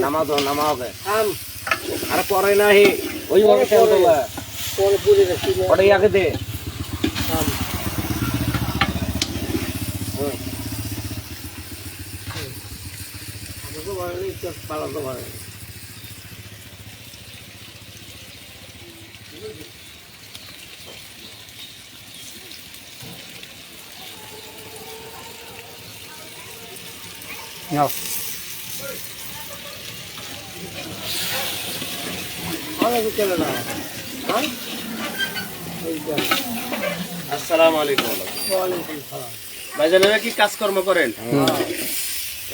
নামাও নামাবে আর পরে নাহি ওইভাবে খেয়াল করবা পরে পুরে রাখছি পরে আগে দে পালাতে পারে আসসালামু আলাইকুম। ভাইজানেরা কি কাজকর্ম করেন?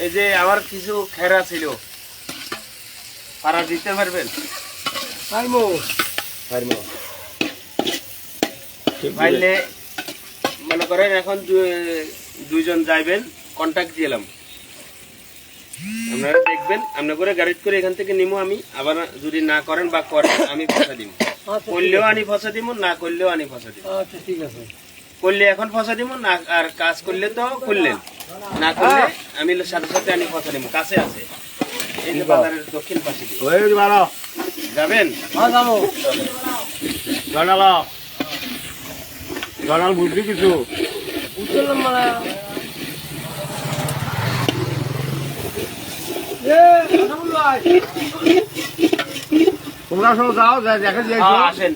এই যে আমার কিছু খেরা ছিল, পাড়া দিতে পারবেন? পারলে মনে করেন এখন দুইজন যাইবেন, কন্ট্যাক্ট দিলাম, আপনারা দেখবেন, আপনার করে গাড়ি করে এখান থেকে নিমো আমি। আবার যদি না করেন বা করেন আমি ফসা দিব, করলেও আনি ফসা দিব, না করলেও আনি ফসা দিব। আচ্ছা ঠিক আছে, করলে এখন ফসা দিব, না আর কাজ করলে তো করলেন, না করলে আমি সাথে সাথে আনি ফসা দিব। কাছে আছে, এই যে বাজারের দক্ষিণ পাশে যাবেন। জানাল বুঝলি কিছু তোমরা সব যাও, দেখে আসেন।